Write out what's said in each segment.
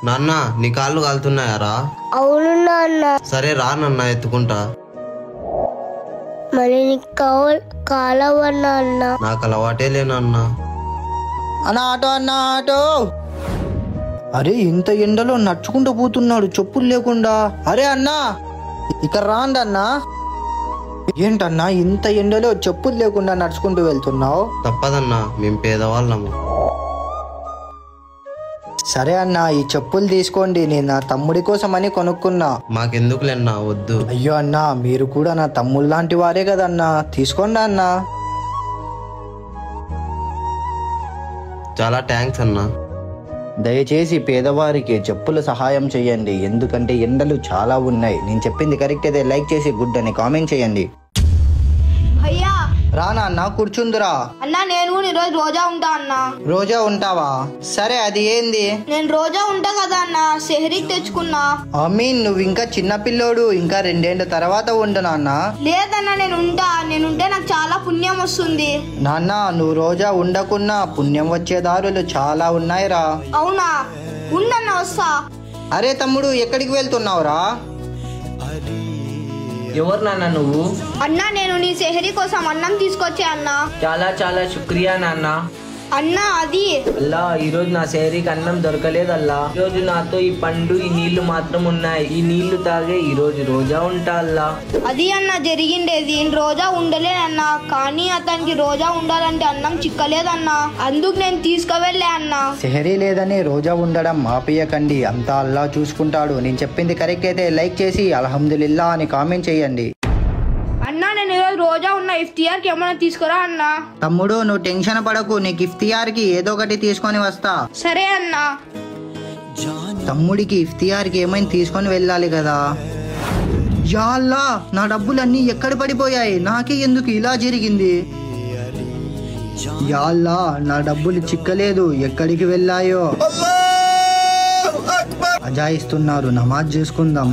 నాన్న నీ కాళ్ళు కాలుతున్నాయారా? అవును నాన్న. సరే రా నాన్న ఎత్తుకుంటా. మరి నీకు కాలవా నాన్న? నాకు అలవాటే లేనన్న. అన్నా ఆటో అన్నా ఆటో. అరే ఇంత ఎండలో నడుచుకుంటూ పోతున్నాడు చెప్పులు లేకుండా. అరే అన్నా ఇక్కడ రాండి అన్నా. ఏంటన్నా ఇంత ఎండలో చెప్పులు లేకుండా నడుచుకుంటూ వెళ్తున్నావు? తప్పదన్నా, మేము పేదవాళ్ళము. సరే అన్నా ఈ చెప్పులు తీసుకోండి, నేను నా తమ్ముడి కోసం అని కొనుక్కున్నా. మాకెందుకులేన్నా, వద్దు. అయ్యో అన్నా మీరు కూడా నా తమ్ముడు లాంటి వారే కదన్నా, తీసుకోండి అన్నా. చాలా థ్యాంక్స్ అన్నా. దయచేసి పేదవారికి చెప్పులు సహాయం చేయండి, ఎందుకంటే ఎండలు చాలా ఉన్నాయి. నేను చెప్పింది కరెక్ట్ అయితే లైక్ చేసి గుడ్ అని కామెంట్ చేయండి. అయ్యా రానా అన్న కూర్చుందురా. అన్నా నేను ఈరోజు రోజా ఉంటా అన్నా. రోజా ఉంటావా? సరే అది ఏంది? నేను రోజా ఉంటా కదా అన్న, సెహరీకి తెచ్చుకున్నా. నువ్వు ఇంకా చిన్న పిల్లోడు, ఇంకా 2 ఏళ్ల తర్వాత ఉండు నాన్న. లేదన్నా నేనుంటే నాకు చాలా పుణ్యం వస్తుంది. నాన్న నువ్వు రోజా ఉండకున్నా పుణ్యం వచ్చే దారులు చాలా ఉన్నాయిరా. అవునా? ఉండన్నా వస్తా. అరే తమ్ముడు ఎక్కడికి వెళ్తున్నావురా? ఎవరు నాన్న నువ్వు? అన్నా నేను నీ సెహరీ కోసం అన్నం తీసుకొచ్చా అన్నా. చాలా చాలా శుక్రియా నాన్న. అన్నా అది అల్లా ఈరోజు నా శరీరికి అన్నం దొరకలేదల్లా. ఈరోజు నాతో ఈ పండు ఈ నీళ్లు మాత్రం ఉన్నాయి. ఈ నీళ్లు తాగే ఈ రోజు రోజా ఉంటా అల్లా. అది అన్న జరిగిండేది. రోజా ఉండలేనన్నా, కానీ అతనికి రోజా ఉండాలంటే అన్నం చిక్కలేదన్నా, అందుకు నేను తీసుకువెళ్ళే అన్నా. సెహరీ లేదని రోజా ఉండడం ఆపేయకండి, అంతా అల్లా చూసుకుంటాడు. నేను చెప్పింది కరెక్ట్ అయితే లైక్ చేసి అల్హమ్దులిల్లా అని కామెంట్ చేయండి. అన్నా నేను ఈరోజు రోజా ఉన్న, ఇఫ్తియార్కి ఏమైనా తీసుకురా అన్నా. తమ్ముడు నువ్వు టెన్షన్ పడకు, నీకు ఇఫ్తియార్కి ఏదో ఒకటి తీసుకొని వస్తా. సరే అన్నా. తమ్ముడికి ఇఫ్తియార్కి ఏమైనా తీసుకొని వెళ్ళాలి కదా. యా అల్లా నా డబ్బులన్నీ ఎక్కడ పడిపోయాయి, నాకే ఎందుకు ఇలా జరిగింది? యా అల్లా నా డబ్బులు చిక్కలేదు, ఎక్కడికి వెళ్ళాయో? అజాయిస్తున్నారు, నమాజ్ చేసుకుందాం.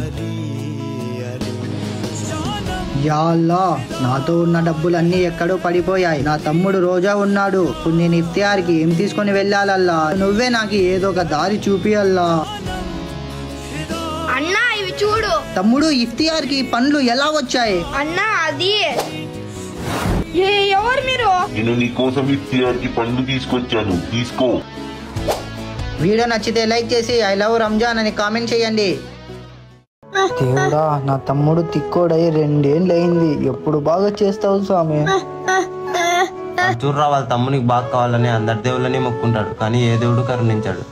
యా అల్లా నాతో ఉన్న డబ్బులన్నీ ఎక్కడో పడిపోయాయి. నా తమ్ముడు రోజా ఉన్నాడు, ఇప్పుడు నేను ఇఫ్తియార్కి ఏం తీసుకొని వెళ్ళాలల్లా? నువ్వే నాకు ఏదో ఒక దారి చూపియల్లా. అన్నా ఇవి చూడు. తమ్ముడు ఇఫ్తియార్కి పండ్లు ఎలా వచ్చాయి? అన్నా అది ఎవరు మీరు? నేను నీకోసం ఇఫ్తియార్కి పండ్లు తీసుకొచ్చాను, తీసుకో. వీడియో నచ్చితే లైక్ చేసి ఐ లవ్ రంజాన్ అని కామెంట్ చేయండి. దేవుడా నా తమ్ముడు తిక్కోడై 2 ఏళ్ళు అయింది, ఎప్పుడు బాగా చేస్తావు స్వామి? చూడరా వాళ్ళ తమ్మునికి బాగా కావాలని అందరి దేవుళ్ళని మొక్కుంటాడు, కానీ ఏ దేవుడు కరుణించాడు.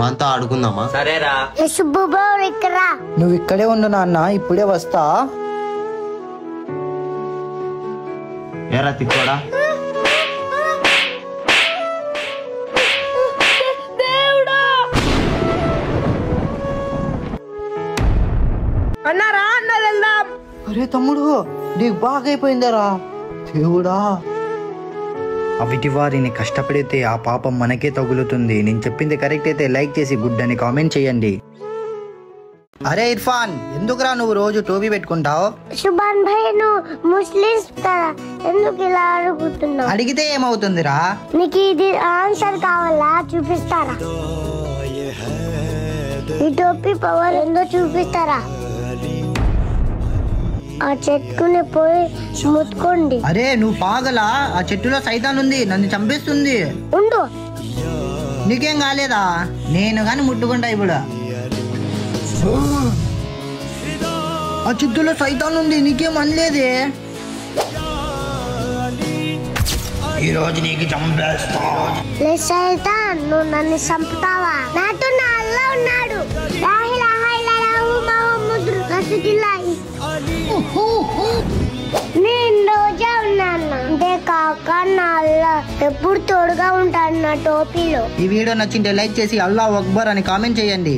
మనతో ఆడుకుందామా? సరేరా. నువ్వు ఇక్కడే ఉండు నాన్న, ఇప్పుడే వస్తా. ఏరా తిక్కోడా? అన్నారా అన్న వెళ్దాం. అరే తమ్ముడు నీకు బాగా అయిపోయిందరా. దేవుడా అవిటి వారిని కష్టపడితే ఆ పాపం మనకే తగులుతుంది. నేను చెప్పింది కరెక్ట్ అయితే లైక్ చేసి గుడ్ అని కామెంట్ చేయండి. అరే ఇర్ఫాన్ ఎందుకురా నువ్వు రోజు టోపీ పెట్టుకుంటావు? సుభాన్ భాయ్ నువ్వు ముస్లిమ్స్ కదా, ఎందుకు ఇలా అడుగుతున్నావు? అడిగితే ఏమవుతుందిరా? నీకు ఇది ఆన్సర్ కావాలా? చూపిస్తారా? ఈ టోపీ పవర్ ఏందో చూపిస్తారా? ఆ చెట్టుకుని పోయి ముట్టుకోండి. అరే నువ్వు పాగలా, ఆ చెట్టులో సైతాన్ ఉంది, నన్ను చంపేస్తుంది. ఉండు. నీకేం కాలేదా? నేను గాని ముట్టుకుంటా ఇప్పుడు. ఆ చెట్టులో సైతాన్ ఉంది, నీకేం అనలేదే. ఈరోజు నీకు చంపేస్తా. సైతాన్ నువ్వు నన్ను చంపుతావా? నాతో నా అల్లా ఉన్నాడు. లా ఇలాహ ఇల్లల్లాహు ముహమ్మదుర్ రసూలుల్లాహ్. నేను రోజా ఉన్నాను, అంతే కాక నా అల్లా ఎప్పుడు తోడుగా ఉంటాడు నా టోపీలో. ఈ వీడియో నచ్చింటే లైక్ చేసి అల్లాహు అక్బర్ అని కామెంట్ చేయండి.